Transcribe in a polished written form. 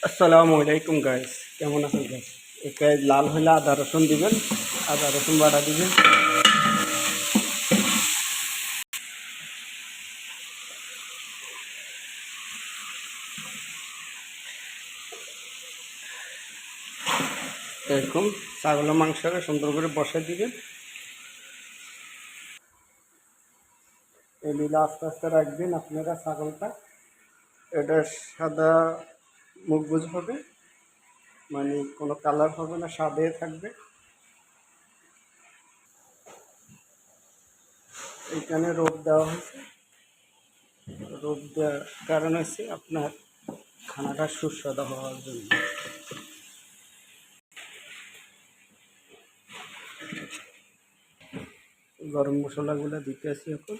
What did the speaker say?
আসসালামু আলাইকুম গাইস, কেমন আছেন গাইস? এটা লাল হলে আদা রসুন দিবেন, আদা রসুন বাটা দিবেন। এরকম ছাগলের মাংসটা সুন্দর করে বসে দিবেন। এগুলো আস্তে আস্তে রাখবেন আপনারা ছাগলটা। এটা সাদা মুখগুজ হবে, মানে কোনো কালার হবে না, সাদে থাকবে। এইখানে রোদ দেওয়া হয়েছে, রোদ দেওয়ার কারণ হচ্ছে আপনার খানাটা সুস্বাদু হওয়ার জন্য। গরম মশলাগুলো দিতে আসি এখন।